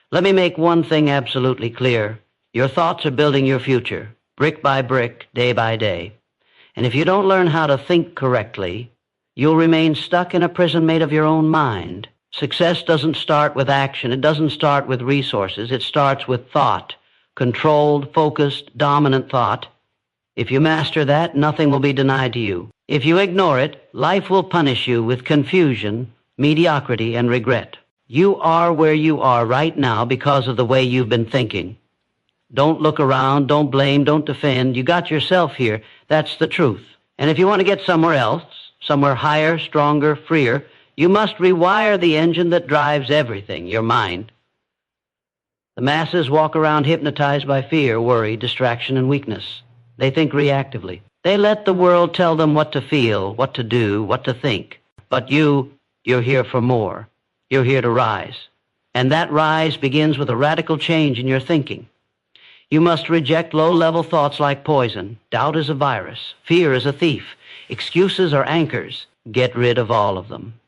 Let me make one thing absolutely clear. Your thoughts are building your future, brick by brick, day by day. And if you don't learn how to think correctly, you'll remain stuck in a prison made of your own mind. Success doesn't start with action. It doesn't start with resources. It starts with thought, controlled, focused, dominant thought. If you master that, nothing will be denied to you. If you ignore it, life will punish you with confusion, mediocrity, and regret. You are where you are right now because of the way you've been thinking. Don't look around, don't blame, don't defend. You got yourself here. That's the truth. And if you want to get somewhere else, somewhere higher, stronger, freer, you must rewire the engine that drives everything, your mind. The masses walk around hypnotized by fear, worry, distraction, and weakness. They think reactively. They let the world tell them what to feel, what to do, what to think. But you're here for more. You're here to rise. And that rise begins with a radical change in your thinking. You must reject low-level thoughts like poison. Doubt is a virus. Fear is a thief. Excuses are anchors. Get rid of all of them.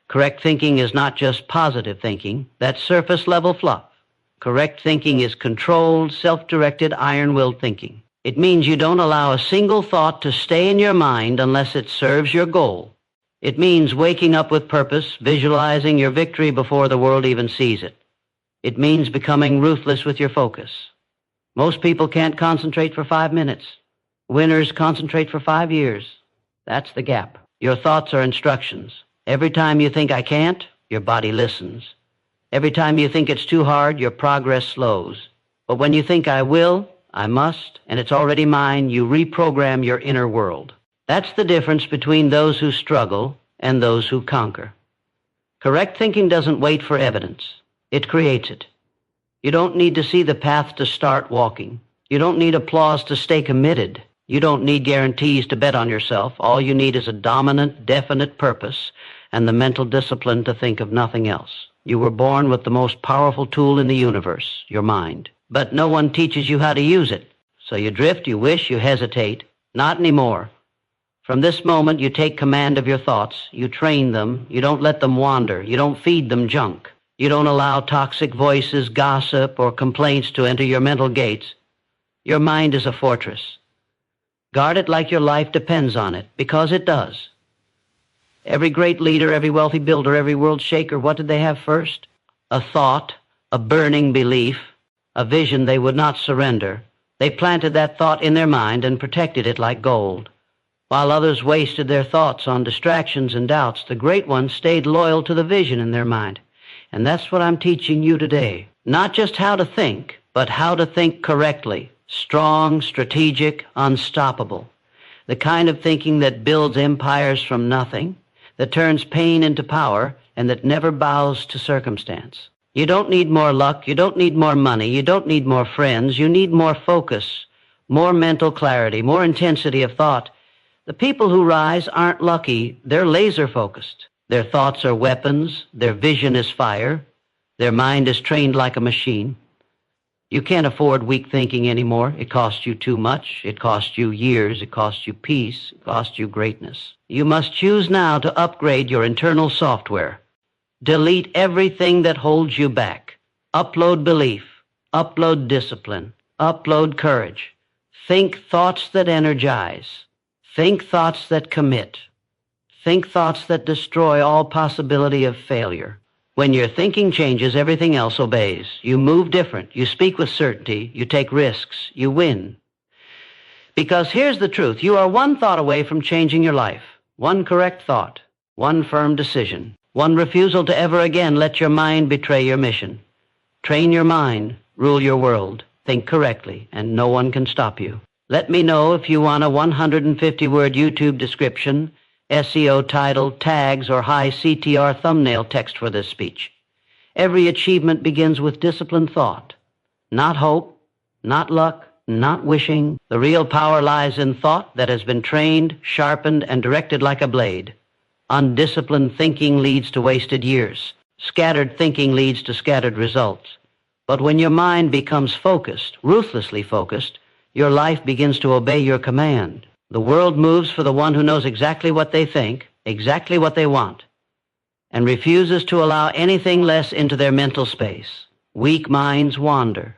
Correct thinking is not just positive thinking. That's surface-level fluff. Correct thinking is controlled, self-directed, iron-willed thinking. It means you don't allow a single thought to stay in your mind unless it serves your goal. It means waking up with purpose, visualizing your victory before the world even sees it. It means becoming ruthless with your focus. Most people can't concentrate for 5 minutes. Winners concentrate for 5 years. That's the gap. Your thoughts are instructions. Every time you think I can't, your body listens. Every time you think it's too hard, your progress slows. But when you think I will, I must, and it's already mine, you reprogram your inner world. That's the difference between those who struggle and those who conquer. Correct thinking doesn't wait for evidence. It creates it. You don't need to see the path to start walking. You don't need applause to stay committed. You don't need guarantees to bet on yourself. All you need is a dominant, definite purpose and the mental discipline to think of nothing else. You were born with the most powerful tool in the universe, your mind. But no one teaches you how to use it. So you drift, you wish, you hesitate. Not anymore. From this moment, you take command of your thoughts. You train them. You don't let them wander. You don't feed them junk. You don't allow toxic voices, gossip, or complaints to enter your mental gates. Your mind is a fortress. Guard it like your life depends on it, because it does. Every great leader, every wealthy builder, every world shaker, what did they have first? A thought, a burning belief, a vision they would not surrender. They planted that thought in their mind and protected it like gold. While others wasted their thoughts on distractions and doubts, the great ones stayed loyal to the vision in their mind. And that's what I'm teaching you today. Not just how to think, but how to think correctly. Strong, strategic, unstoppable. The kind of thinking that builds empires from nothing, that turns pain into power, and that never bows to circumstance. You don't need more luck. You don't need more money. You don't need more friends. You need more focus, more mental clarity, more intensity of thought. The people who rise aren't lucky. They're laser-focused. Their thoughts are weapons. Their vision is fire. Their mind is trained like a machine. You can't afford weak thinking anymore. It costs you too much. It costs you years. It costs you peace. It costs you greatness. You must choose now to upgrade your internal software. Delete everything that holds you back. Upload belief. Upload discipline. Upload courage. Think thoughts that energize. Think thoughts that commit. Think thoughts that destroy all possibility of failure. When your thinking changes, everything else obeys. You move different. You speak with certainty. You take risks. You win. Because here's the truth. You are one thought away from changing your life. One correct thought. One firm decision. One refusal to ever again let your mind betray your mission. Train your mind. Rule your world. Think correctly, and no one can stop you. Let me know if you want a 150-word YouTube description, SEO title, tags, or high CTR thumbnail text for this speech. Every achievement begins with disciplined thought. Not hope, not luck, not wishing. The real power lies in thought that has been trained, sharpened, and directed like a blade. Undisciplined thinking leads to wasted years. Scattered thinking leads to scattered results. But when your mind becomes focused, ruthlessly focused, your life begins to obey your command. The world moves for the one who knows exactly what they think, exactly what they want, and refuses to allow anything less into their mental space. Weak minds wander.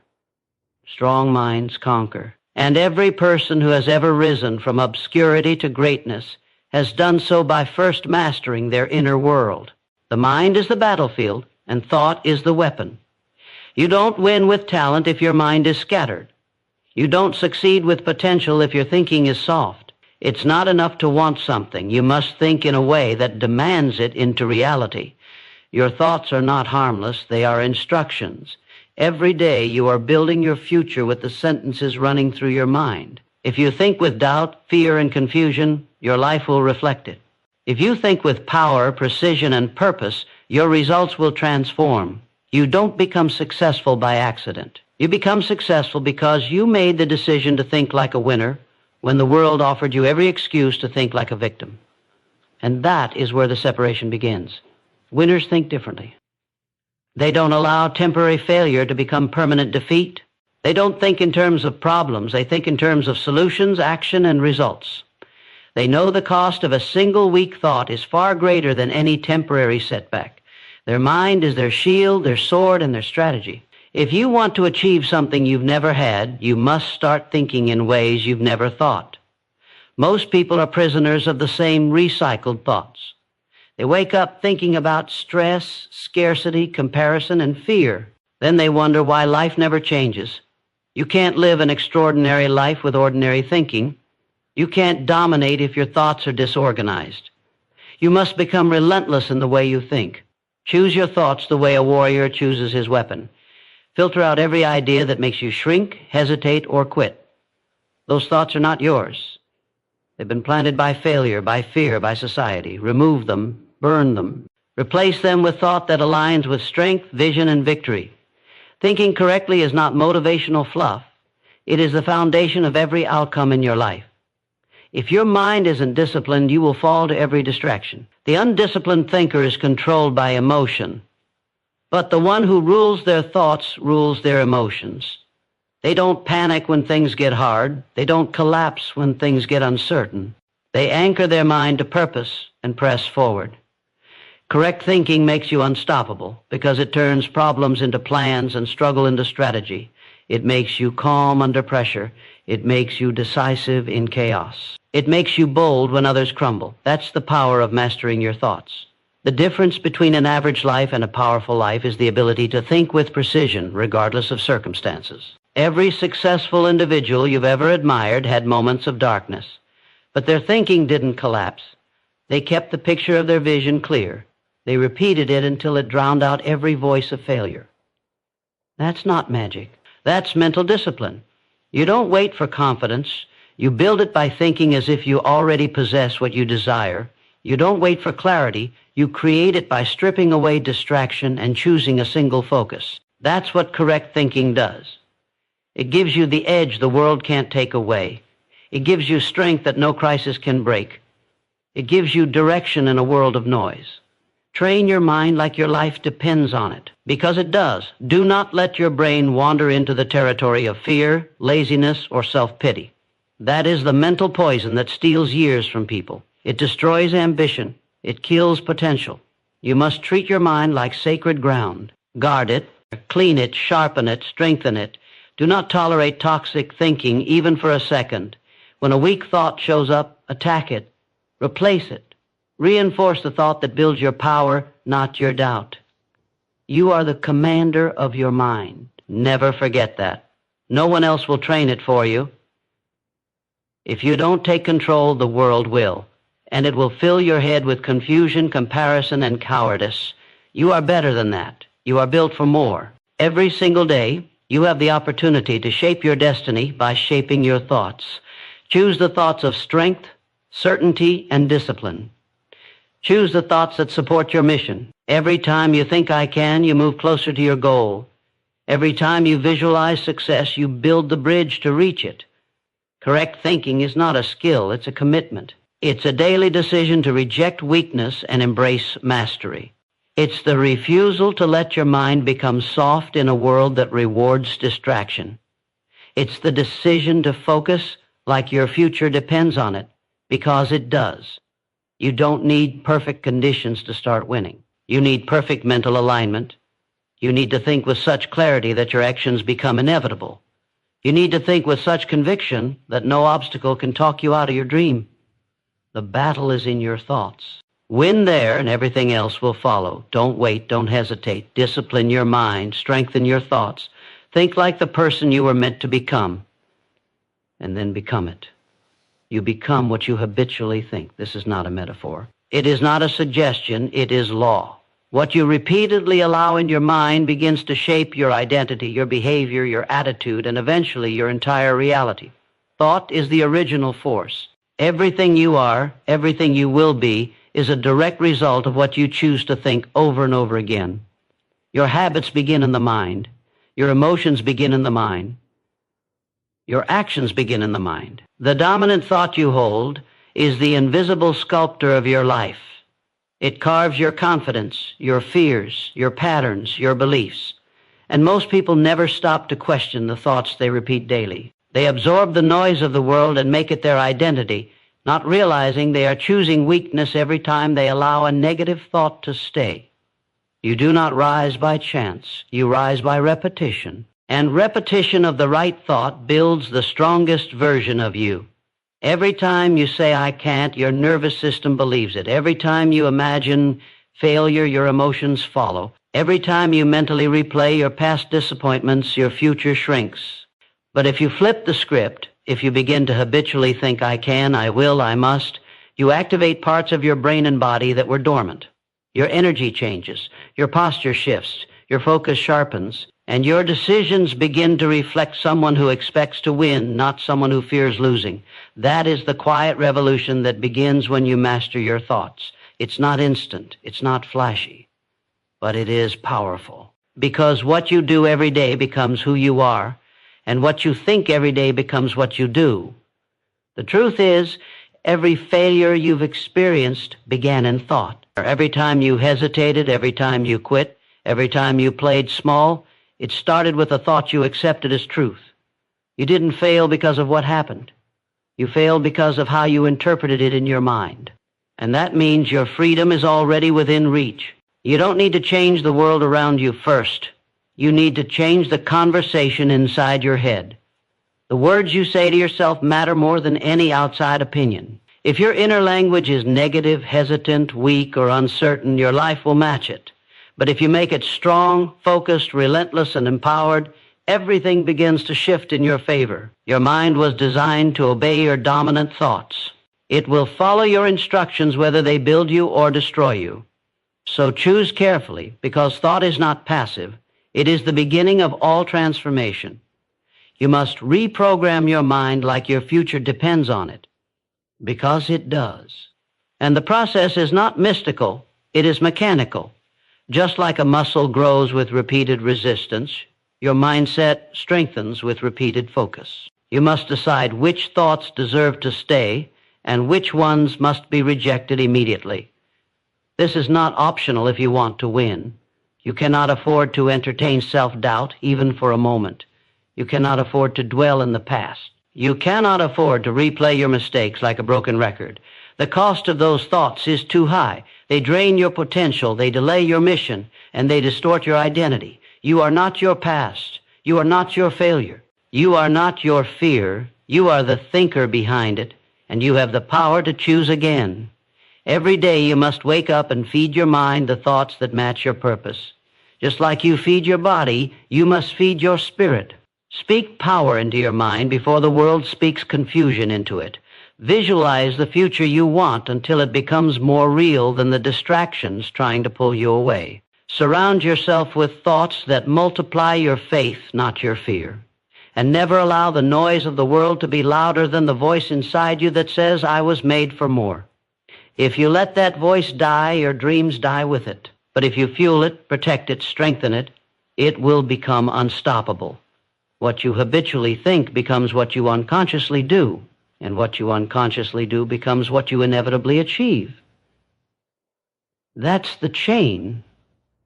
Strong minds conquer. And every person who has ever risen from obscurity to greatness has done so by first mastering their inner world. The mind is the battlefield, and thought is the weapon. You don't win with talent if your mind is scattered. You don't succeed with potential if your thinking is soft. It's not enough to want something. You must think in a way that demands it into reality. Your thoughts are not harmless. They are instructions. Every day you are building your future with the sentences running through your mind. If you think with doubt, fear, and confusion, your life will reflect it. If you think with power, precision, and purpose, your results will transform. You don't become successful by accident. You become successful because you made the decision to think like a winner when the world offered you every excuse to think like a victim. And that is where the separation begins. Winners think differently. They don't allow temporary failure to become permanent defeat. They don't think in terms of problems. They think in terms of solutions, action, and results. They know the cost of a single weak thought is far greater than any temporary setback. Their mind is their shield, their sword, and their strategy. If you want to achieve something you've never had, you must start thinking in ways you've never thought. Most people are prisoners of the same recycled thoughts. They wake up thinking about stress, scarcity, comparison, and fear. Then they wonder why life never changes. You can't live an extraordinary life with ordinary thinking. You can't dominate if your thoughts are disorganized. You must become relentless in the way you think. Choose your thoughts the way a warrior chooses his weapon. Filter out every idea that makes you shrink, hesitate, or quit. Those thoughts are not yours. They've been planted by failure, by fear, by society. Remove them, burn them. Replace them with thought that aligns with strength, vision, and victory. Thinking correctly is not motivational fluff. It is the foundation of every outcome in your life. If your mind isn't disciplined, you will fall to every distraction. The undisciplined thinker is controlled by emotion, but the one who rules their thoughts rules their emotions. They don't panic when things get hard. They don't collapse when things get uncertain. They anchor their mind to purpose and press forward. Correct thinking makes you unstoppable because it turns problems into plans and struggle into strategy. It makes you calm under pressure. It makes you decisive in chaos. It makes you bold when others crumble. That's the power of mastering your thoughts. The difference between an average life and a powerful life is the ability to think with precision, regardless of circumstances. Every successful individual you've ever admired had moments of darkness, but their thinking didn't collapse. They kept the picture of their vision clear. They repeated it until it drowned out every voice of failure. That's not magic. That's mental discipline. You don't wait for confidence. You build it by thinking as if you already possess what you desire. You don't wait for clarity. You create it by stripping away distraction and choosing a single focus. That's what correct thinking does. It gives you the edge the world can't take away. It gives you strength that no crisis can break. It gives you direction in a world of noise. Train your mind like your life depends on it, because it does. Do not let your brain wander into the territory of fear, laziness, or self-pity. That is the mental poison that steals years from people. It destroys ambition. It kills potential. You must treat your mind like sacred ground. Guard it, clean it, sharpen it, strengthen it. Do not tolerate toxic thinking even for a second. When a weak thought shows up, attack it. Replace it. Reinforce the thought that builds your power, not your doubt. You are the commander of your mind. Never forget that. No one else will train it for you. If you don't take control, the world will, and it will fill your head with confusion, comparison, and cowardice. You are better than that. You are built for more. Every single day, you have the opportunity to shape your destiny by shaping your thoughts. Choose the thoughts of strength, certainty, and discipline. Choose the thoughts that support your mission. Every time you think I can, you move closer to your goal. Every time you visualize success, you build the bridge to reach it. Correct thinking is not a skill, it's a commitment. It's a daily decision to reject weakness and embrace mastery. It's the refusal to let your mind become soft in a world that rewards distraction. It's the decision to focus like your future depends on it, because it does. You don't need perfect conditions to start winning. You need perfect mental alignment. You need to think with such clarity that your actions become inevitable. You need to think with such conviction that no obstacle can talk you out of your dream. The battle is in your thoughts. Win there and everything else will follow. Don't wait, don't hesitate. Discipline your mind, strengthen your thoughts. Think like the person you were meant to become, and then become it. You become what you habitually think. This is not a metaphor. It is not a suggestion, it is law. What you repeatedly allow in your mind begins to shape your identity, your behavior, your attitude, and eventually your entire reality. Thought is the original force. Everything you are, everything you will be, is a direct result of what you choose to think over and over again. Your habits begin in the mind. Your emotions begin in the mind. Your actions begin in the mind. The dominant thought you hold is the invisible sculptor of your life. It carves your confidence, your fears, your patterns, your beliefs. And most people never stop to question the thoughts they repeat daily. They absorb the noise of the world and make it their identity, not realizing they are choosing weakness every time they allow a negative thought to stay. You do not rise by chance. You rise by repetition. And repetition of the right thought builds the strongest version of you. Every time you say, I can't, your nervous system believes it. Every time you imagine failure, your emotions follow. Every time you mentally replay your past disappointments, your future shrinks. But if you flip the script, if you begin to habitually think, I can, I will, I must, you activate parts of your brain and body that were dormant. Your energy changes, your posture shifts, your focus sharpens, and your decisions begin to reflect someone who expects to win, not someone who fears losing. That is the quiet revolution that begins when you master your thoughts. It's not instant, it's not flashy, but it is powerful. Because what you do every day becomes who you are, and what you think every day becomes what you do. The truth is, every failure you've experienced began in thought. Every time you hesitated, every time you quit, every time you played small, it started with a thought you accepted as truth. You didn't fail because of what happened. You failed because of how you interpreted it in your mind. And that means your freedom is already within reach. You don't need to change the world around you first. You need to change the conversation inside your head. The words you say to yourself matter more than any outside opinion. If your inner language is negative, hesitant, weak, or uncertain, your life will match it. But if you make it strong, focused, relentless, and empowered, everything begins to shift in your favor. Your mind was designed to obey your dominant thoughts. It will follow your instructions whether they build you or destroy you. So choose carefully, because thought is not passive. It is the beginning of all transformation. You must reprogram your mind like your future depends on it, because it does. And the process is not mystical, it is mechanical. Just like a muscle grows with repeated resistance, your mindset strengthens with repeated focus. You must decide which thoughts deserve to stay and which ones must be rejected immediately. This is not optional if you want to win. You cannot afford to entertain self-doubt even for a moment. You cannot afford to dwell in the past. You cannot afford to replay your mistakes like a broken record. The cost of those thoughts is too high. They drain your potential, they delay your mission, and they distort your identity. You are not your past. You are not your failure. You are not your fear. You are the thinker behind it, and you have the power to choose again. Every day you must wake up and feed your mind the thoughts that match your purpose. Just like you feed your body, you must feed your spirit. Speak power into your mind before the world speaks confusion into it. Visualize the future you want until it becomes more real than the distractions trying to pull you away. Surround yourself with thoughts that multiply your faith, not your fear. And never allow the noise of the world to be louder than the voice inside you that says, I was made for more. If you let that voice die, your dreams die with it. But if you fuel it, protect it, strengthen it, it will become unstoppable. What you habitually think becomes what you unconsciously do. And what you unconsciously do becomes what you inevitably achieve. That's the chain.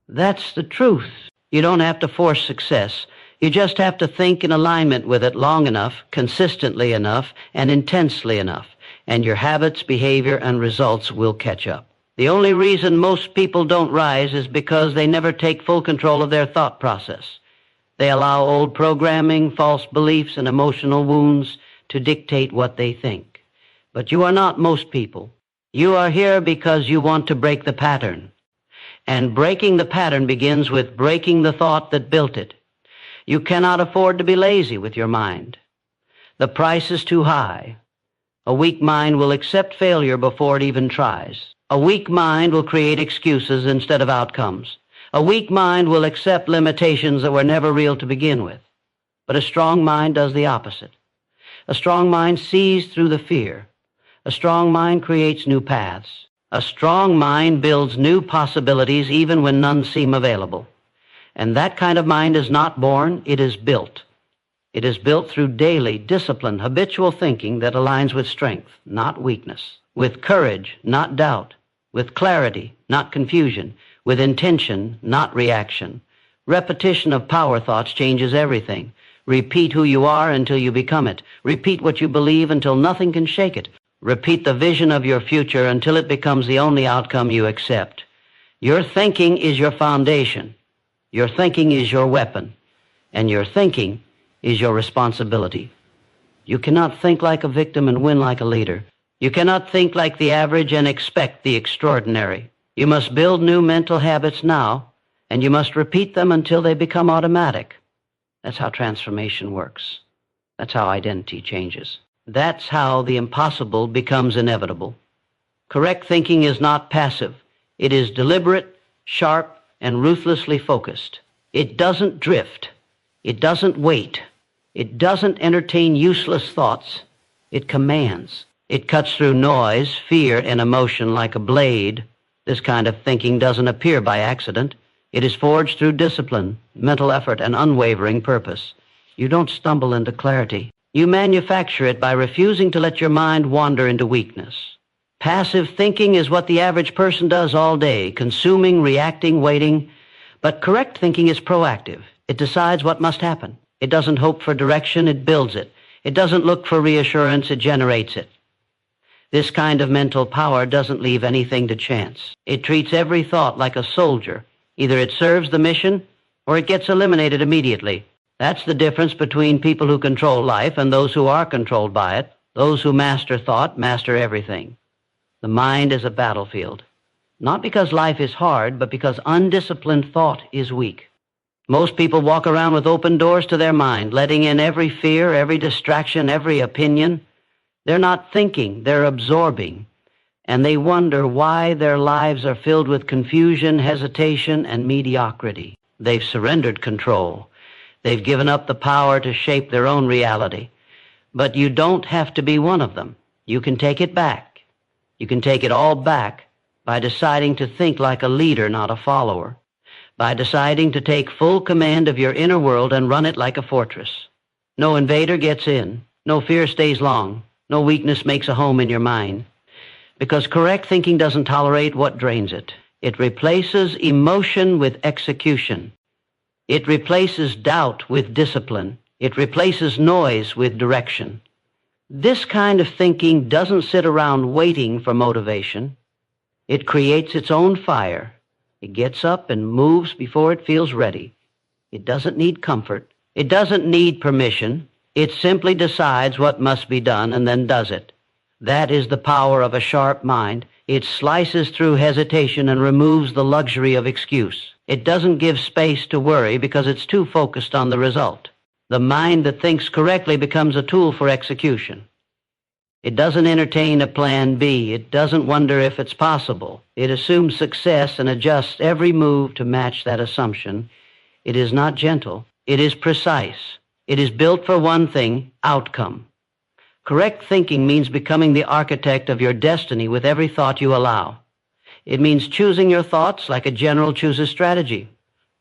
That's the truth. You don't have to force success. You just have to think in alignment with it long enough, consistently enough, and intensely enough, and your habits, behavior, and results will catch up. The only reason most people don't rise is because they never take full control of their thought process. They allow old programming, false beliefs, and emotional wounds to dictate what they think. But you are not most people. You are here because you want to break the pattern. And breaking the pattern begins with breaking the thought that built it. You cannot afford to be lazy with your mind. The price is too high. A weak mind will accept failure before it even tries. A weak mind will create excuses instead of outcomes. A weak mind will accept limitations that were never real to begin with. But a strong mind does the opposite. A strong mind sees through the fear. A strong mind creates new paths. A strong mind builds new possibilities even when none seem available. And that kind of mind is not born, it is built. It is built through daily, disciplined, habitual thinking that aligns with strength, not weakness, with courage, not doubt, with clarity, not confusion, with intention, not reaction. Repetition of power thoughts changes everything. Repeat who you are until you become it. Repeat what you believe until nothing can shake it. Repeat the vision of your future until it becomes the only outcome you accept. Your thinking is your foundation. Your thinking is your weapon. And your thinking is your responsibility. You cannot think like a victim and win like a leader. You cannot think like the average and expect the extraordinary. You must build new mental habits now, and you must repeat them until they become automatic. That's how transformation works. That's how identity changes. That's how the impossible becomes inevitable. Correct thinking is not passive. It is deliberate, sharp, and ruthlessly focused. It doesn't drift. It doesn't wait. It doesn't entertain useless thoughts. It commands. It cuts through noise, fear, and emotion like a blade. This kind of thinking doesn't appear by accident. It is forged through discipline, mental effort, and unwavering purpose. You don't stumble into clarity. You manufacture it by refusing to let your mind wander into weakness. Passive thinking is what the average person does all day, consuming, reacting, waiting. But correct thinking is proactive. It decides what must happen. It doesn't hope for direction, it builds it. It doesn't look for reassurance, it generates it. This kind of mental power doesn't leave anything to chance. It treats every thought like a soldier. Either it serves the mission, or it gets eliminated immediately. That's the difference between people who control life and those who are controlled by it. Those who master thought master everything. The mind is a battlefield. Not because life is hard, but because undisciplined thought is weak. Most people walk around with open doors to their mind, letting in every fear, every distraction, every opinion. They're not thinking, they're absorbing. And they wonder why their lives are filled with confusion, hesitation, and mediocrity. They've surrendered control. They've given up the power to shape their own reality. But you don't have to be one of them. You can take it back. You can take it all back by deciding to think like a leader, not a follower. By deciding to take full command of your inner world and run it like a fortress. No invader gets in. No fear stays long. No weakness makes a home in your mind. Because correct thinking doesn't tolerate what drains it. It replaces emotion with execution. It replaces doubt with discipline. It replaces noise with direction. This kind of thinking doesn't sit around waiting for motivation. It creates its own fire. It gets up and moves before it feels ready. It doesn't need comfort. It doesn't need permission. It simply decides what must be done and then does it. That is the power of a sharp mind. It slices through hesitation and removes the luxury of excuse. It doesn't give space to worry because it's too focused on the result. The mind that thinks correctly becomes a tool for execution. It doesn't entertain a plan B. It doesn't wonder if it's possible. It assumes success and adjusts every move to match that assumption. It is not gentle. It is precise. It is built for one thing, outcome. Correct thinking means becoming the architect of your destiny with every thought you allow. It means choosing your thoughts like a general chooses strategy.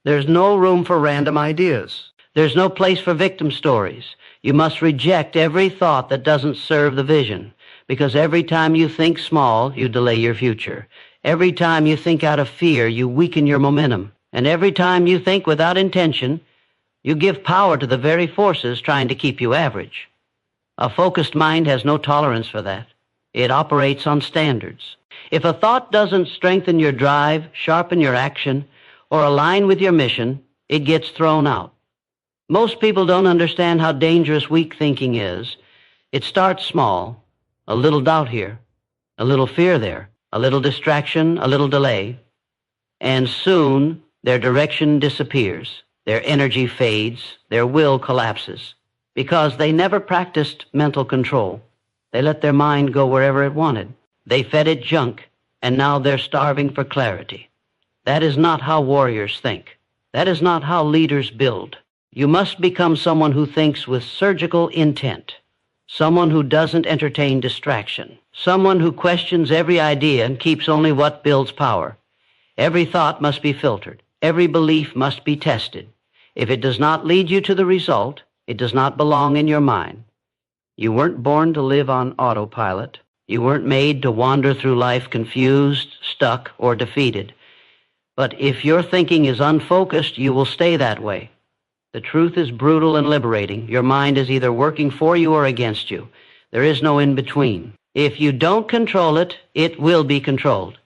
There's no room for random ideas. There's no place for victim stories. You must reject every thought that doesn't serve the vision, because every time you think small, you delay your future. Every time you think out of fear, you weaken your momentum. And every time you think without intention, you give power to the very forces trying to keep you average. A focused mind has no tolerance for that. It operates on standards. If a thought doesn't strengthen your drive, sharpen your action, or align with your mission, it gets thrown out. Most people don't understand how dangerous weak thinking is. It starts small, a little doubt here, a little fear there, a little distraction, a little delay, and soon their direction disappears, their energy fades, their will collapses, because they never practiced mental control. They let their mind go wherever it wanted. They fed it junk, and now they're starving for clarity. That is not how warriors think. That is not how leaders build. You must become someone who thinks with surgical intent, someone who doesn't entertain distraction, someone who questions every idea and keeps only what builds power. Every thought must be filtered. Every belief must be tested. If it does not lead you to the result, it does not belong in your mind. You weren't born to live on autopilot. You weren't made to wander through life confused, stuck, or defeated. But if your thinking is unfocused, you will stay that way. The truth is brutal and liberating. Your mind is either working for you or against you. There is no in-between. If you don't control it, it will be controlled.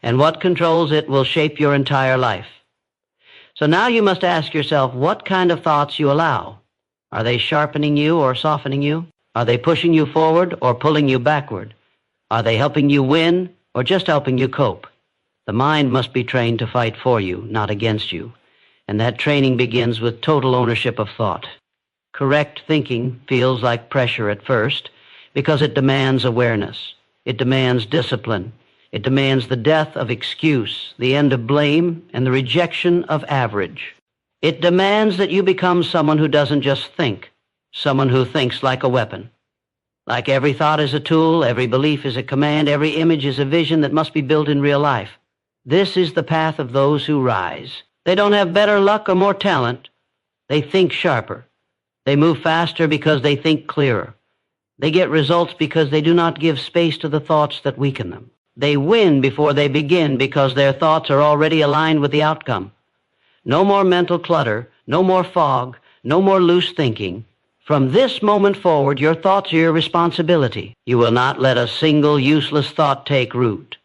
And what controls it will shape your entire life. So now you must ask yourself what kind of thoughts you allow. Are they sharpening you or softening you? Are they pushing you forward or pulling you backward? Are they helping you win or just helping you cope? The mind must be trained to fight for you, not against you. And that training begins with total ownership of thought. Correct thinking feels like pressure at first because it demands awareness. It demands discipline. It demands the death of excuse, the end of blame, and the rejection of average. It demands that you become someone who doesn't just think, someone who thinks like a weapon. Like every thought is a tool, every belief is a command, every image is a vision that must be built in real life. This is the path of those who rise. They don't have better luck or more talent. They think sharper. They move faster because they think clearer. They get results because they do not give space to the thoughts that weaken them. They win before they begin because their thoughts are already aligned with the outcome. No more mental clutter, no more fog, no more loose thinking. From this moment forward, your thoughts are your responsibility. You will not let a single useless thought take root.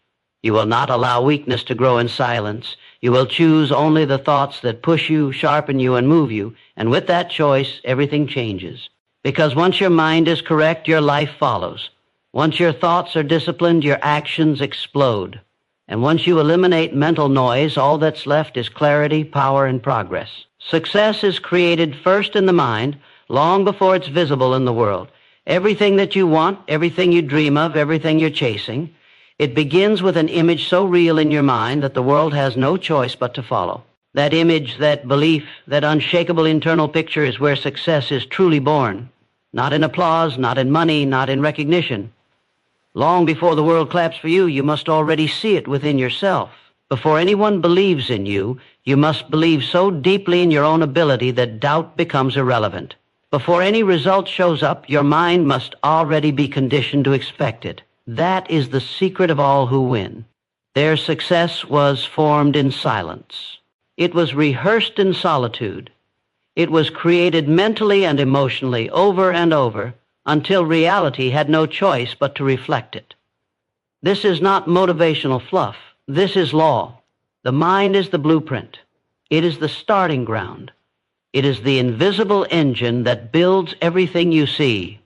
You will not allow weakness to grow in silence. You will choose only the thoughts that push you, sharpen you, and move you. And with that choice, everything changes. Because once your mind is correct, your life follows. Once your thoughts are disciplined, your actions explode. And once you eliminate mental noise, all that's left is clarity, power, and progress. Success is created first in the mind, long before it's visible in the world. Everything that you want, everything you dream of, everything you're chasing, it begins with an image so real in your mind that the world has no choice but to follow. That image, that belief, that unshakable internal picture is where success is truly born. Not in applause, not in money, not in recognition. Long before the world claps for you, you must already see it within yourself. Before anyone believes in you, you must believe so deeply in your own ability that doubt becomes irrelevant. Before any result shows up, your mind must already be conditioned to expect it. That is the secret of all who win. Their success was formed in silence. It was rehearsed in solitude. It was created mentally and emotionally over and over until reality had no choice but to reflect it. This is not motivational fluff. This is law. The mind is the blueprint. It is the starting ground. It is the invisible engine that builds everything you see.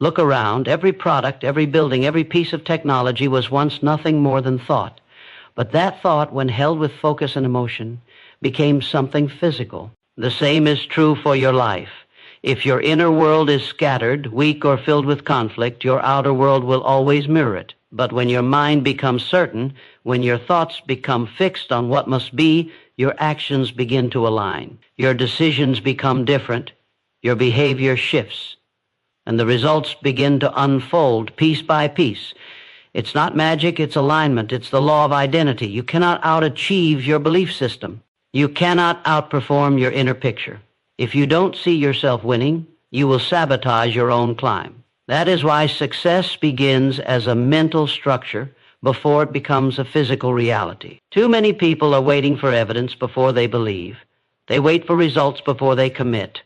Look around. Every product, every building, every piece of technology was once nothing more than thought. But that thought, when held with focus and emotion, became something physical. The same is true for your life. If your inner world is scattered, weak, or filled with conflict, your outer world will always mirror it. But when your mind becomes certain, when your thoughts become fixed on what must be, your actions begin to align. Your decisions become different. Your behavior shifts. And the results begin to unfold piece by piece. It's not magic, it's alignment. It's the law of identity. You cannot out-achieve your belief system. You cannot outperform your inner picture. If you don't see yourself winning, you will sabotage your own climb. That is why success begins as a mental structure before it becomes a physical reality. Too many people are waiting for evidence before they believe. They wait for results before they commit.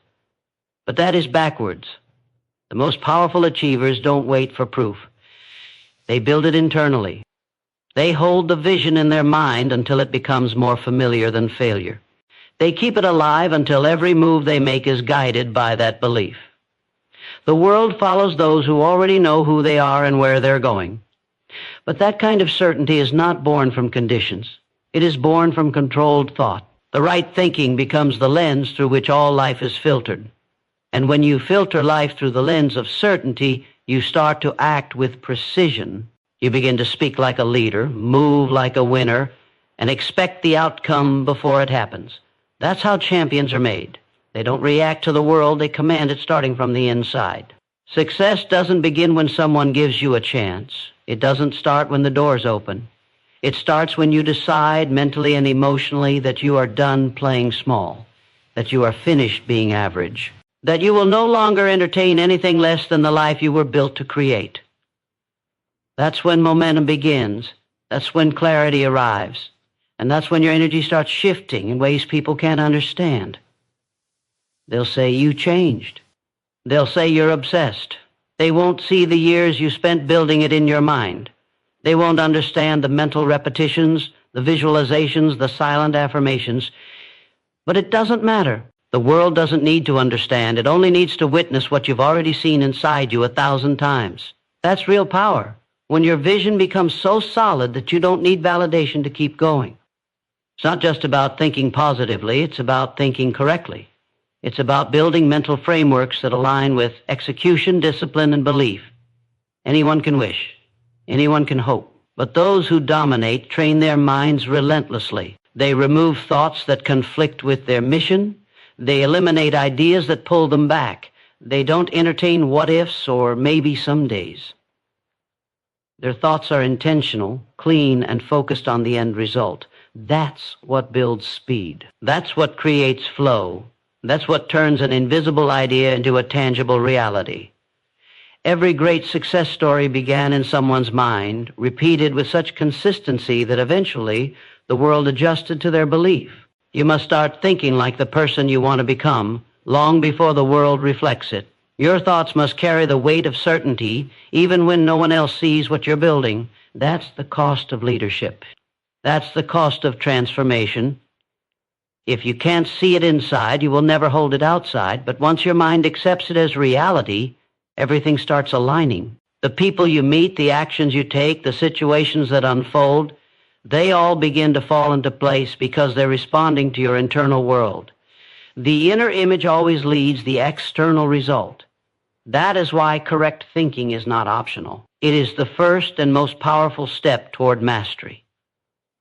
But that is backwards. The most powerful achievers don't wait for proof. They build it internally. They hold the vision in their mind until it becomes more familiar than failure. They keep it alive until every move they make is guided by that belief. The world follows those who already know who they are and where they're going. But that kind of certainty is not born from conditions. It is born from controlled thought. The right thinking becomes the lens through which all life is filtered. And when you filter life through the lens of certainty, you start to act with precision. You begin to speak like a leader, move like a winner, and expect the outcome before it happens. That's how champions are made. They don't react to the world, they command it starting from the inside. Success doesn't begin when someone gives you a chance. It doesn't start when the doors open. It starts when you decide mentally and emotionally that you are done playing small, that you are finished being average, that you will no longer entertain anything less than the life you were built to create. That's when momentum begins. That's when clarity arrives. And that's when your energy starts shifting in ways people can't understand. They'll say you changed. They'll say you're obsessed. They won't see the years you spent building it in your mind. They won't understand the mental repetitions, the visualizations, the silent affirmations. But it doesn't matter. The world doesn't need to understand. It only needs to witness what you've already seen inside you 1,000 times. That's real power. When your vision becomes so solid that you don't need validation to keep going. It's not just about thinking positively, it's about thinking correctly. It's about building mental frameworks that align with execution, discipline, and belief. Anyone can wish. Anyone can hope. But those who dominate train their minds relentlessly. They remove thoughts that conflict with their mission. They eliminate ideas that pull them back. They don't entertain what-ifs or maybe somedays. Their thoughts are intentional, clean, and focused on the end result. That's what builds speed. That's what creates flow. That's what turns an invisible idea into a tangible reality. Every great success story began in someone's mind, repeated with such consistency that eventually the world adjusted to their belief. You must start thinking like the person you want to become long before the world reflects it. Your thoughts must carry the weight of certainty even when no one else sees what you're building. That's the cost of leadership. That's the cost of transformation. If you can't see it inside, you will never hold it outside. But once your mind accepts it as reality, everything starts aligning. The people you meet, the actions you take, the situations that unfold, they all begin to fall into place because they're responding to your internal world. The inner image always leads the external result. That is why correct thinking is not optional. It is the first and most powerful step toward mastery.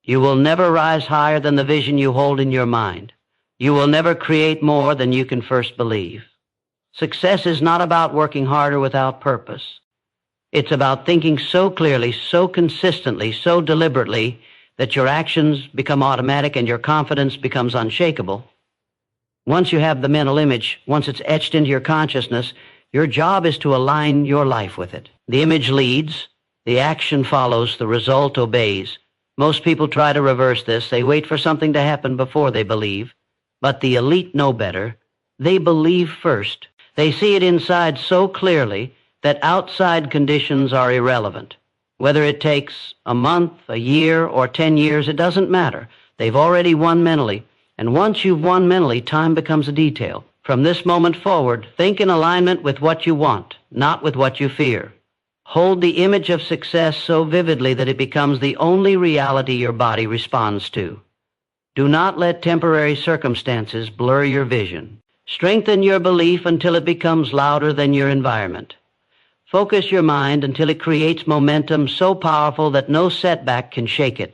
You will never rise higher than the vision you hold in your mind. You will never create more than you can first believe. Success is not about working harder without purpose. It's about thinking so clearly, so consistently, so deliberately that your actions become automatic and your confidence becomes unshakable. Once you have the mental image, once it's etched into your consciousness, your job is to align your life with it. The image leads, the action follows, the result obeys. Most people try to reverse this. They wait for something to happen before they believe. But the elite know better. They believe first. They see it inside so clearly that outside conditions are irrelevant. Whether it takes a month, a year, or 10 years, it doesn't matter. They've already won mentally. And once you've won mentally, time becomes a detail. From this moment forward, think in alignment with what you want, not with what you fear. Hold the image of success so vividly that it becomes the only reality your body responds to. Do not let temporary circumstances blur your vision. Strengthen your belief until it becomes louder than your environment. Focus your mind until it creates momentum so powerful that no setback can shake it.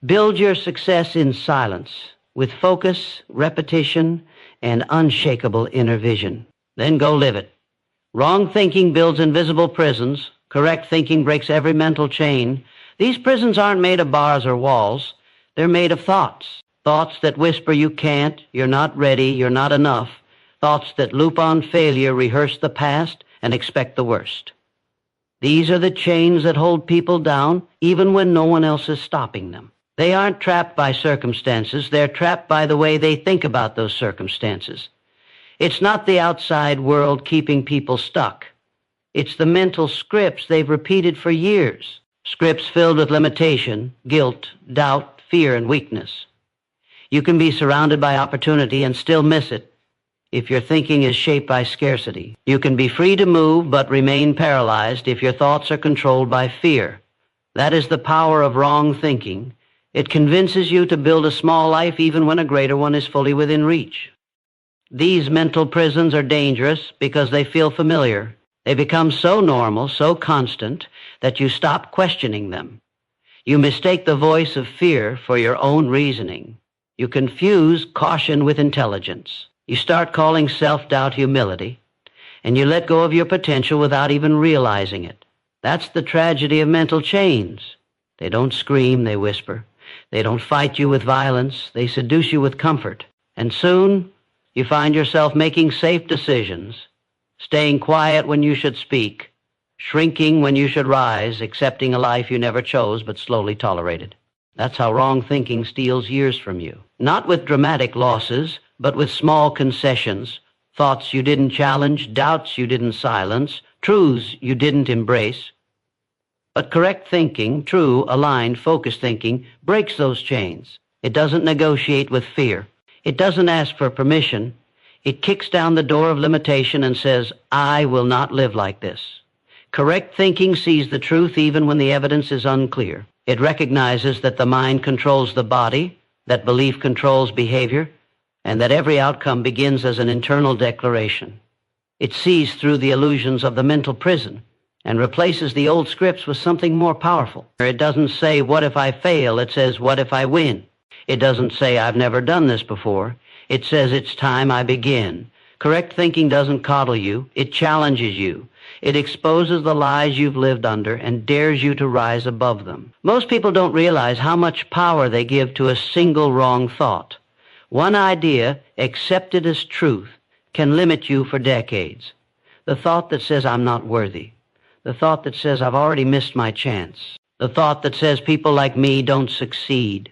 Build your success in silence, with focus, repetition, and unshakable inner vision. Then go live it. Wrong thinking builds invisible prisons. Correct thinking breaks every mental chain. These prisons aren't made of bars or walls. They're made of thoughts. Thoughts that whisper you can't, you're not ready, you're not enough. Thoughts that loop on failure, rehearse the past, and expect the worst. These are the chains that hold people down even when no one else is stopping them. They aren't trapped by circumstances. They're trapped by the way they think about those circumstances. It's not the outside world keeping people stuck. It's the mental scripts they've repeated for years. Scripts filled with limitation, guilt, doubt, fear, and weakness. You can be surrounded by opportunity and still miss it if your thinking is shaped by scarcity. You can be free to move but remain paralyzed if your thoughts are controlled by fear. That is the power of wrong thinking. It convinces you to build a small life even when a greater one is fully within reach. These mental prisons are dangerous because they feel familiar. They become so normal, so constant, that you stop questioning them. You mistake the voice of fear for your own reasoning. You confuse caution with intelligence. You start calling self-doubt humility, and you let go of your potential without even realizing it. That's the tragedy of mental chains. They don't scream, they whisper. They don't fight you with violence, they seduce you with comfort. And soon, you find yourself making safe decisions, staying quiet when you should speak, shrinking when you should rise, accepting a life you never chose but slowly tolerated. That's how wrong thinking steals years from you. Not with dramatic losses, but with small concessions, thoughts you didn't challenge, doubts you didn't silence, truths you didn't embrace. But correct thinking, true, aligned, focused thinking, breaks those chains. It doesn't negotiate with fear. It doesn't ask for permission. It kicks down the door of limitation and says, I will not live like this. Correct thinking sees the truth even when the evidence is unclear. It recognizes that the mind controls the body, that belief controls behavior, and that every outcome begins as an internal declaration. It sees through the illusions of the mental prison and replaces the old scripts with something more powerful. It doesn't say, what if I fail? It says, what if I win? It doesn't say, I've never done this before. It says, it's time I begin. Correct thinking doesn't coddle you. It challenges you. It exposes the lies you've lived under and dares you to rise above them. Most people don't realize how much power they give to a single wrong thought. One idea, accepted as truth, can limit you for decades. The thought that says, I'm not worthy. The thought that says, I've already missed my chance. The thought that says, people like me don't succeed.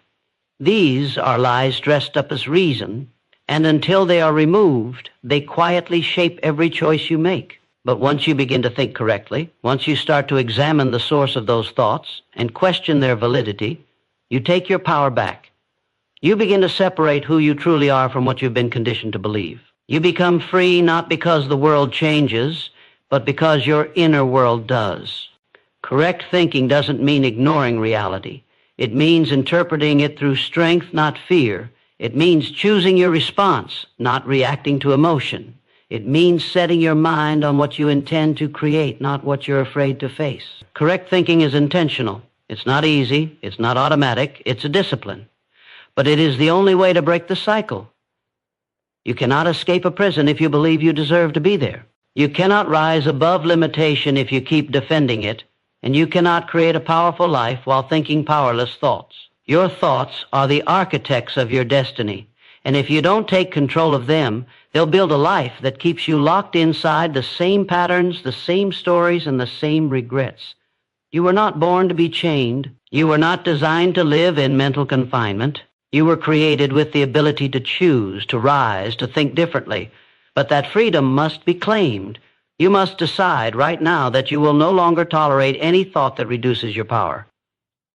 These are lies dressed up as reason, and until they are removed, they quietly shape every choice you make. But once you begin to think correctly, once you start to examine the source of those thoughts and question their validity, you take your power back. You begin to separate who you truly are from what you've been conditioned to believe. You become free not because the world changes, but because your inner world does. Correct thinking doesn't mean ignoring reality. It means interpreting it through strength, not fear. It means choosing your response, not reacting to emotion. It means setting your mind on what you intend to create, not what you're afraid to face. Correct thinking is intentional. It's not easy. It's not automatic. It's a discipline. But it is the only way to break the cycle. You cannot escape a prison if you believe you deserve to be there. You cannot rise above limitation if you keep defending it, and you cannot create a powerful life while thinking powerless thoughts. Your thoughts are the architects of your destiny, and if you don't take control of them, they'll build a life that keeps you locked inside the same patterns, the same stories, and the same regrets. You were not born to be chained. You were not designed to live in mental confinement. You were created with the ability to choose, to rise, to think differently. But that freedom must be claimed. You must decide right now that you will no longer tolerate any thought that reduces your power,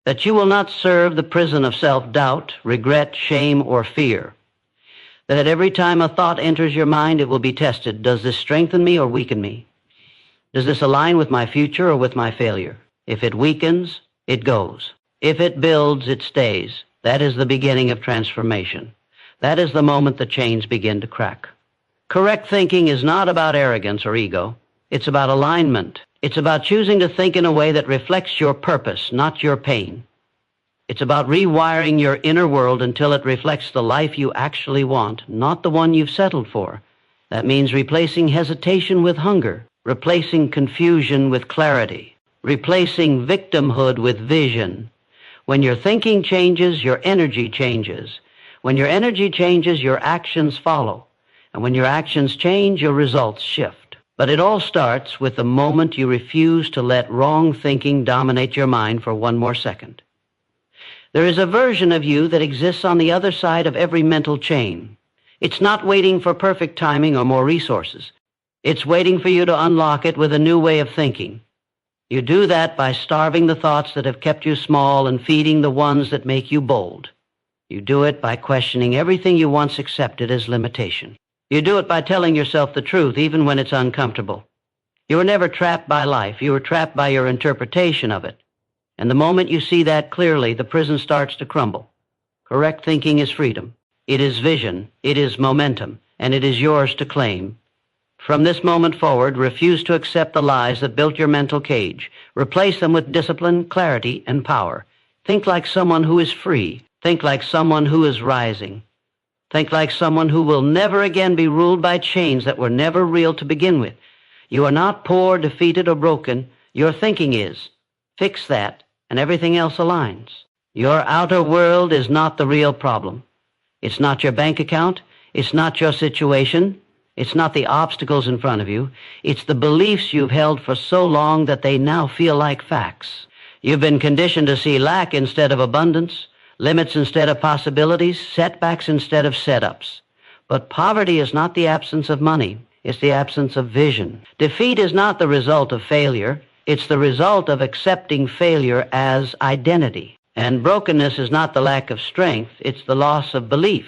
that you will not serve the prison of self-doubt, regret, shame, or fear, that at every time a thought enters your mind, it will be tested. Does this strengthen me or weaken me? Does this align with my future or with my failure? If it weakens, it goes. If it builds, it stays. That is the beginning of transformation. That is the moment the chains begin to crack. Correct thinking is not about arrogance or ego. It's about alignment. It's about choosing to think in a way that reflects your purpose, not your pain. It's about rewiring your inner world until it reflects the life you actually want, not the one you've settled for. That means replacing hesitation with hunger, replacing confusion with clarity, replacing victimhood with vision. When your thinking changes, your energy changes. When your energy changes, your actions follow. And when your actions change, your results shift. But it all starts with the moment you refuse to let wrong thinking dominate your mind for one more second. There is a version of you that exists on the other side of every mental chain. It's not waiting for perfect timing or more resources. It's waiting for you to unlock it with a new way of thinking. You do that by starving the thoughts that have kept you small and feeding the ones that make you bold. You do it by questioning everything you once accepted as limitation. You do it by telling yourself the truth even when it's uncomfortable. You were never trapped by life. You were trapped by your interpretation of it. And the moment you see that clearly, the prison starts to crumble. Correct thinking is freedom. It is vision. It is momentum. And it is yours to claim. From this moment forward, refuse to accept the lies that built your mental cage. Replace them with discipline, clarity, and power. Think like someone who is free. Think like someone who is rising. Think like someone who will never again be ruled by chains that were never real to begin with. You are not poor, defeated, or broken. Your thinking is. Fix that, and everything else aligns. Your outer world is not the real problem. It's not your bank account. It's not your situation. It's not the obstacles in front of you. It's the beliefs you've held for so long that they now feel like facts. You've been conditioned to see lack instead of abundance, limits instead of possibilities, setbacks instead of setups. But poverty is not the absence of money. It's the absence of vision. Defeat is not the result of failure. It's the result of accepting failure as identity. And brokenness is not the lack of strength. It's the loss of belief.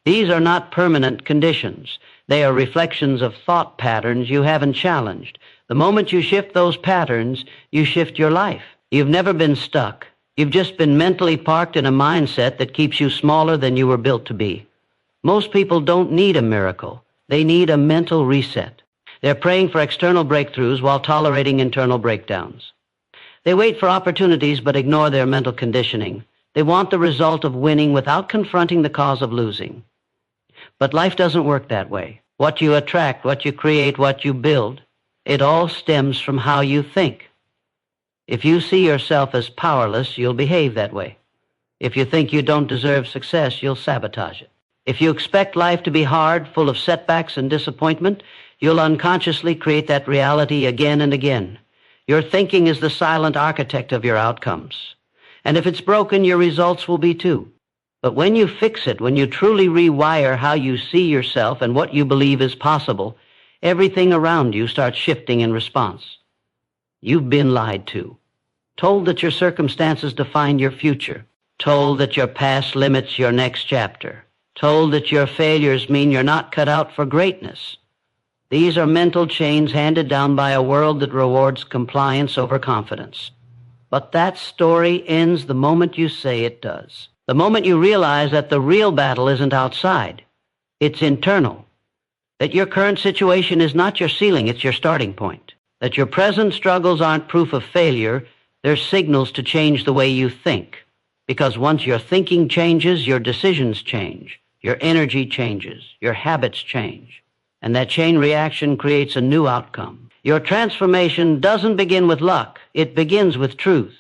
These are not permanent conditions. They are reflections of thought patterns you haven't challenged. The moment you shift those patterns, you shift your life. You've never been stuck. You've just been mentally parked in a mindset that keeps you smaller than you were built to be. Most people don't need a miracle. They need a mental reset. They're praying for external breakthroughs while tolerating internal breakdowns. They wait for opportunities but ignore their mental conditioning. They want the result of winning without confronting the cause of losing. But life doesn't work that way. What you attract, what you create, what you build, it all stems from how you think. If you see yourself as powerless, you'll behave that way. If you think you don't deserve success, you'll sabotage it. If you expect life to be hard, full of setbacks and disappointment, you'll unconsciously create that reality again and again. Your thinking is the silent architect of your outcomes. And if it's broken, your results will be too. But when you fix it, when you truly rewire how you see yourself and what you believe is possible, everything around you starts shifting in response. You've been lied to, told that your circumstances define your future, told that your past limits your next chapter, told that your failures mean you're not cut out for greatness. These are mental chains handed down by a world that rewards compliance over confidence. But that story ends the moment you say it does. The moment you realize that the real battle isn't outside, it's internal. That your current situation is not your ceiling, it's your starting point. That your present struggles aren't proof of failure, they're signals to change the way you think. Because once your thinking changes, your decisions change, your energy changes, your habits change. And that chain reaction creates a new outcome. Your transformation doesn't begin with luck, it begins with truth.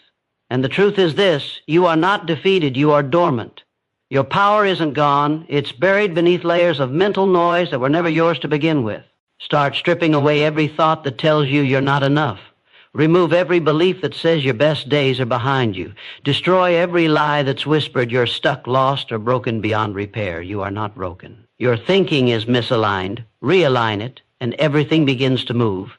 And the truth is this, you are not defeated, you are dormant. Your power isn't gone, it's buried beneath layers of mental noise that were never yours to begin with. Start stripping away every thought that tells you you're not enough. Remove every belief that says your best days are behind you. Destroy every lie that's whispered you're stuck, lost, or broken beyond repair. You are not broken. Your thinking is misaligned. Realign it, and everything begins to move.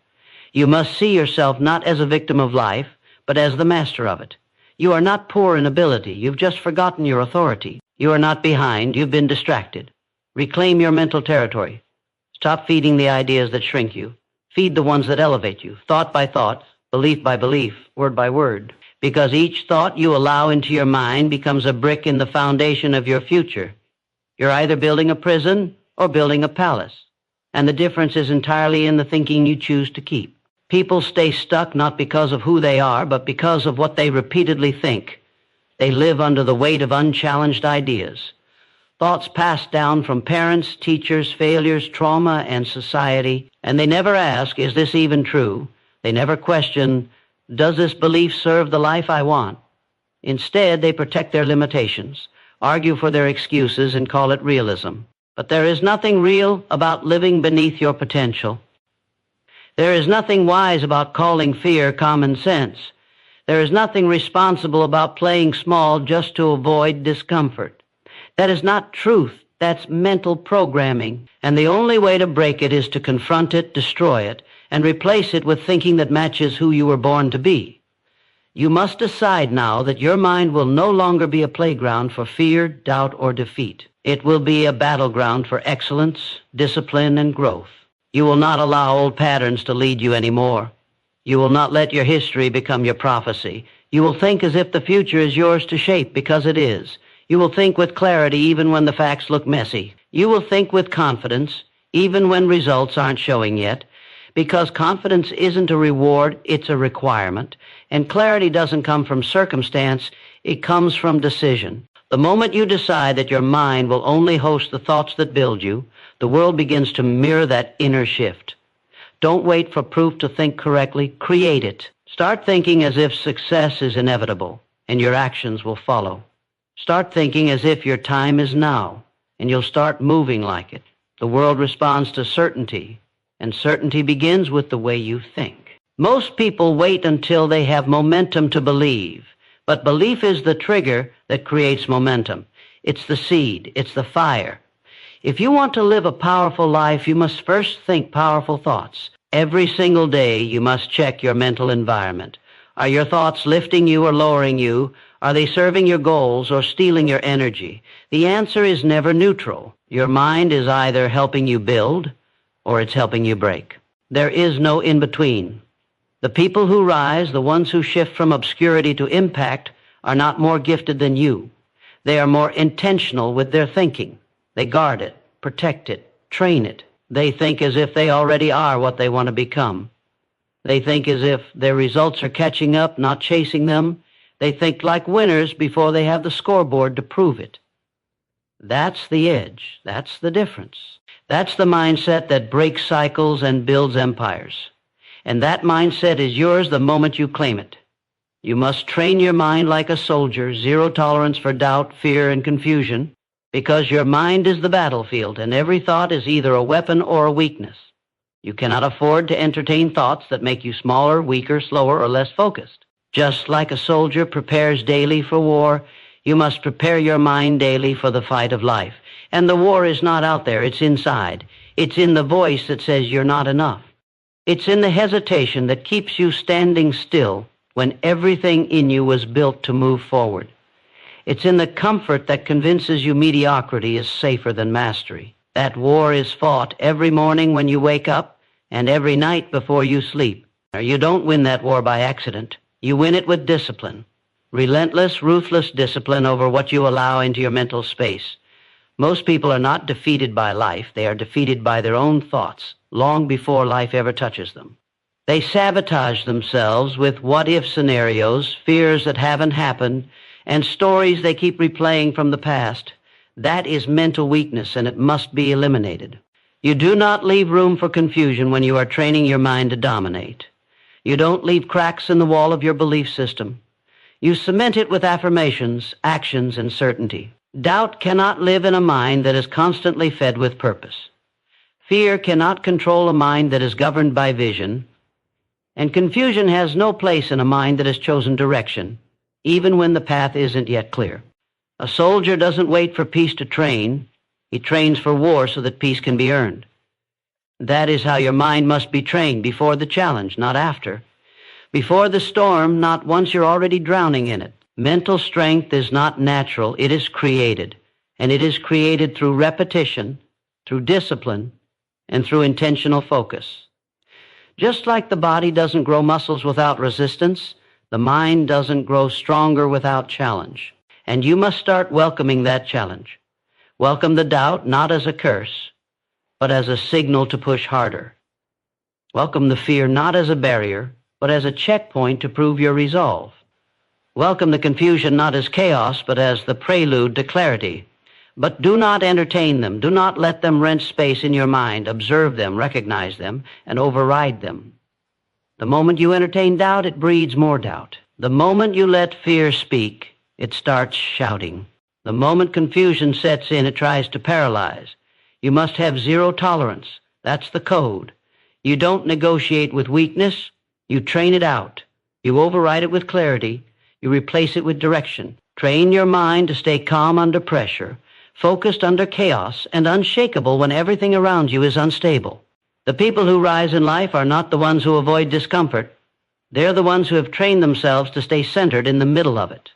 You must see yourself not as a victim of life, but as the master of it. You are not poor in ability. You've just forgotten your authority. You are not behind. You've been distracted. Reclaim your mental territory. Stop feeding the ideas that shrink you. Feed the ones that elevate you, thought by thought, belief by belief, word by word. Because each thought you allow into your mind becomes a brick in the foundation of your future. You're either building a prison or building a palace. And the difference is entirely in the thinking you choose to keep. People stay stuck not because of who they are, but because of what they repeatedly think. They live under the weight of unchallenged ideas. Thoughts passed down from parents, teachers, failures, trauma, and society, and they never ask, is this even true? They never question, does this belief serve the life I want? Instead, they protect their limitations, argue for their excuses, and call it realism. But there is nothing real about living beneath your potential. There is nothing wise about calling fear common sense. There is nothing responsible about playing small just to avoid discomfort. That is not truth. That's mental programming, and the only way to break it is to confront it, destroy it, and replace it with thinking that matches who you were born to be. You must decide now that your mind will no longer be a playground for fear, doubt, or defeat. It will be a battleground for excellence, discipline, and growth. You will not allow old patterns to lead you anymore. You will not let your history become your prophecy. You will think as if the future is yours to shape, because it is. You will think with clarity even when the facts look messy. You will think with confidence even when results aren't showing yet, because confidence isn't a reward, it's a requirement. And clarity doesn't come from circumstance, it comes from decision. The moment you decide that your mind will only host the thoughts that build you, the world begins to mirror that inner shift. Don't wait for proof to think correctly, create it. Start thinking as if success is inevitable, and your actions will follow. Start thinking as if your time is now, and you'll start moving like it. The world responds to certainty, and certainty begins with the way you think. Most people wait until they have momentum to believe, but belief is the trigger that creates momentum. It's the seed, it's the fire. If you want to live a powerful life, you must first think powerful thoughts. Every single day, you must check your mental environment. Are your thoughts lifting you or lowering you? Are they serving your goals or stealing your energy? The answer is never neutral. Your mind is either helping you build or it's helping you break. There is no in-between. The people who rise, the ones who shift from obscurity to impact, are not more gifted than you. They are more intentional with their thinking. They guard it, protect it, train it. They think as if they already are what they want to become. They think as if their results are catching up, not chasing them. They think like winners before they have the scoreboard to prove it. That's the edge. That's the difference. That's the mindset that breaks cycles and builds empires. And that mindset is yours the moment you claim it. You must train your mind like a soldier, zero tolerance for doubt, fear, and confusion, because your mind is the battlefield, and every thought is either a weapon or a weakness. You cannot afford to entertain thoughts that make you smaller, weaker, slower, or less focused. Just like a soldier prepares daily for war, you must prepare your mind daily for the fight of life. And the war is not out there, it's inside. It's in the voice that says you're not enough. It's in the hesitation that keeps you standing still when everything in you was built to move forward. It's in the comfort that convinces you mediocrity is safer than mastery. That war is fought every morning when you wake up and every night before you sleep. You don't win that war by accident. You win it with discipline. Relentless, ruthless discipline over what you allow into your mental space. Most people are not defeated by life. They are defeated by their own thoughts long before life ever touches them. They sabotage themselves with what-if scenarios, fears that haven't happened, and stories they keep replaying from the past. That is mental weakness, and it must be eliminated. You do not leave room for confusion when you are training your mind to dominate. You don't leave cracks in the wall of your belief system. You cement it with affirmations, actions, and certainty. Doubt cannot live in a mind that is constantly fed with purpose. Fear cannot control a mind that is governed by vision. And confusion has no place in a mind that has chosen direction, even when the path isn't yet clear. A soldier doesn't wait for peace to train. He trains for war so that peace can be earned. That is how your mind must be trained, before the challenge, not after. Before the storm, not once you're already drowning in it. Mental strength is not natural, it is created. And it is created through repetition, through discipline, and through intentional focus. Just like the body doesn't grow muscles without resistance, the mind doesn't grow stronger without challenge. And you must start welcoming that challenge. Welcome the doubt not as a curse, but as a signal to push harder. Welcome the fear not as a barrier, but as a checkpoint to prove your resolve. Welcome the confusion not as chaos, but as the prelude to clarity. But do not entertain them. Do not let them rent space in your mind. Observe them, recognize them, and override them. The moment you entertain doubt, it breeds more doubt. The moment you let fear speak, it starts shouting. The moment confusion sets in, it tries to paralyze. You must have zero tolerance. That's the code. You don't negotiate with weakness. You train it out. You override it with clarity. You replace it with direction. Train your mind to stay calm under pressure. focused under chaos, and unshakable when everything around you is unstable. The people who rise in life are not the ones who avoid discomfort. They're the ones who have trained themselves to stay centered in the middle of it.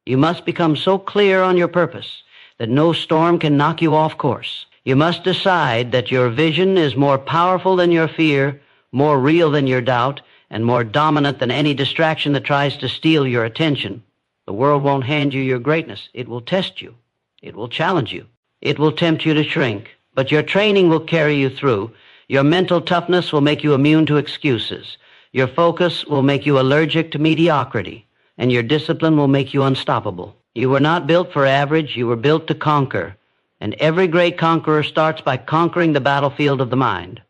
You must become so clear on your purpose that no storm can knock you off course. You must decide that your vision is more powerful than your fear, more real than your doubt, and more dominant than any distraction that tries to steal your attention. The world won't hand you your greatness. It will test you. It will challenge you. It will tempt you to shrink. But your training will carry you through. Your mental toughness will make you immune to excuses. Your focus will make you allergic to mediocrity. And your discipline will make you unstoppable. You were not built for average. You were built to conquer. And every great conqueror starts by conquering the battlefield of the mind.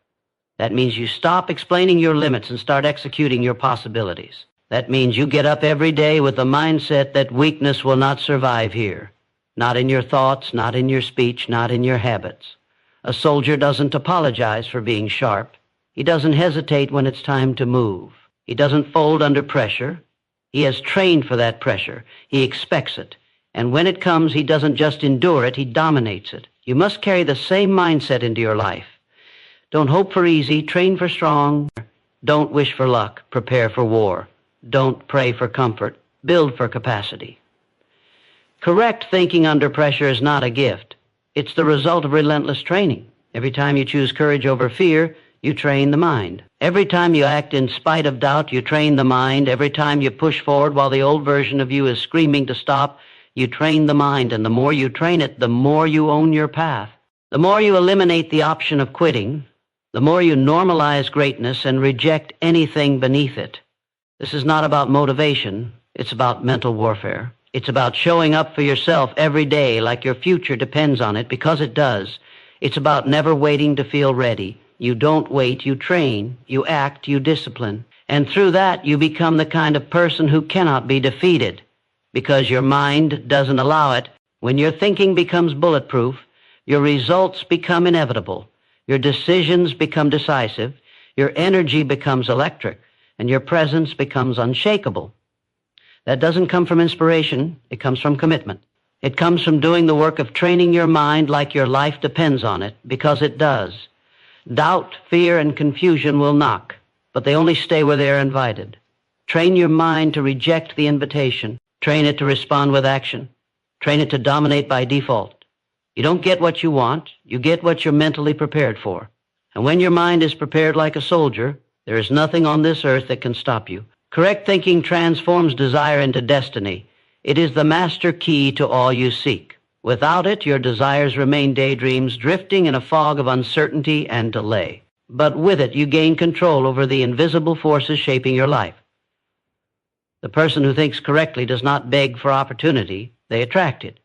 That means you stop explaining your limits and start executing your possibilities. That means you get up every day with the mindset that weakness will not survive here. Not in your thoughts, not in your speech, not in your habits. A soldier doesn't apologize for being sharp. He doesn't hesitate when it's time to move. He doesn't fold under pressure. He has trained for that pressure. He expects it. And when it comes, he doesn't just endure it, he dominates it. You must carry the same mindset into your life. Don't hope for easy, train for strong. Don't wish for luck, prepare for war. Don't pray for comfort, build for capacity. Correct thinking under pressure is not a gift. It's the result of relentless training. Every time you choose courage over fear, you train the mind. Every time you act in spite of doubt, you train the mind. Every time you push forward while the old version of you is screaming to stop, you train the mind. And the more you train it, the more you own your path. The more you eliminate the option of quitting, the more you normalize greatness and reject anything beneath it. This is not about motivation. It's about mental warfare. It's about showing up for yourself every day like your future depends on it, because it does. It's about never waiting to feel ready. You don't wait, you train, you act, you discipline. And through that, you become the kind of person who cannot be defeated, because your mind doesn't allow it. When your thinking becomes bulletproof, your results become inevitable. Your decisions become decisive. Your energy becomes electric. And your presence becomes unshakable. That doesn't come from inspiration. It comes from commitment. It comes from doing the work of training your mind like your life depends on it, because it does. Doubt, fear, and confusion will knock, but they only stay where they are invited. Train your mind to reject the invitation. Train it to respond with action. Train it to dominate by default. You don't get what you want. You get what you're mentally prepared for. And when your mind is prepared like a soldier, there is nothing on this earth that can stop you. Correct thinking transforms desire into destiny. It is the master key to all you seek. Without it, your desires remain daydreams, drifting in a fog of uncertainty and delay. But with it, you gain control over the invisible forces shaping your life. The person who thinks correctly does not beg for opportunity, they attract it.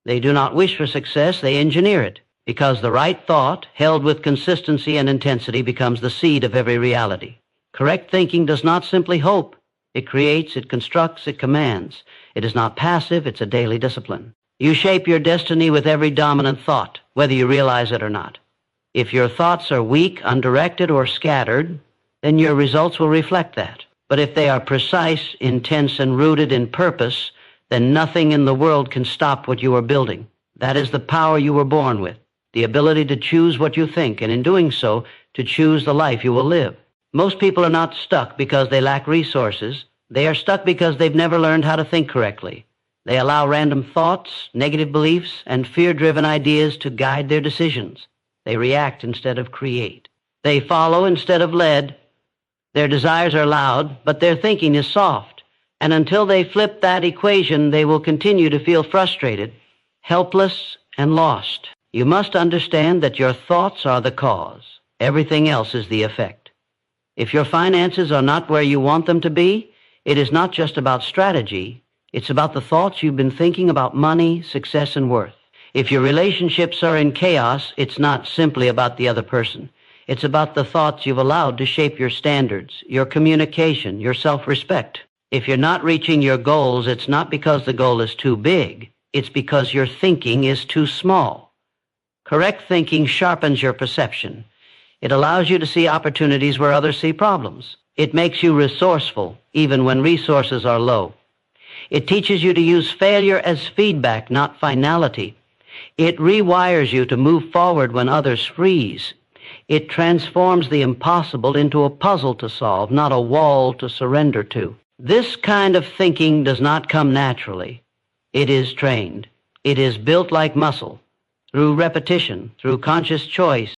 They do not wish for success, they engineer it. Because the right thought, held with consistency and intensity, becomes the seed of every reality. Correct thinking does not simply hope. It creates, it constructs, it commands. It is not passive, it's a daily discipline. You shape your destiny with every dominant thought, whether you realize it or not. If your thoughts are weak, undirected, or scattered, then your results will reflect that. But if they are precise, intense, and rooted in purpose, then nothing in the world can stop what you are building. That is the power you were born with. The ability to choose what you think, and in doing so, to choose the life you will live. Most people are not stuck because they lack resources. They are stuck because they've never learned how to think correctly. They allow random thoughts, negative beliefs, and fear-driven ideas to guide their decisions. They react instead of create. They follow instead of led. Their desires are loud, but their thinking is soft. And until they flip that equation, they will continue to feel frustrated, helpless, and lost. You must understand that your thoughts are the cause. Everything else is the effect. If your finances are not where you want them to be, it is not just about strategy. It's about the thoughts you've been thinking about money, success, and worth. If your relationships are in chaos, it's not simply about the other person. It's about the thoughts you've allowed to shape your standards, your communication, your self-respect. If you're not reaching your goals, it's not because the goal is too big. It's because your thinking is too small. Correct thinking sharpens your perception. It allows you to see opportunities where others see problems. It makes you resourceful, even when resources are low. It teaches you to use failure as feedback, not finality. It rewires you to move forward when others freeze. It transforms the impossible into a puzzle to solve, not a wall to surrender to. This kind of thinking does not come naturally. It is trained. It is built like muscle, through repetition, through conscious choice,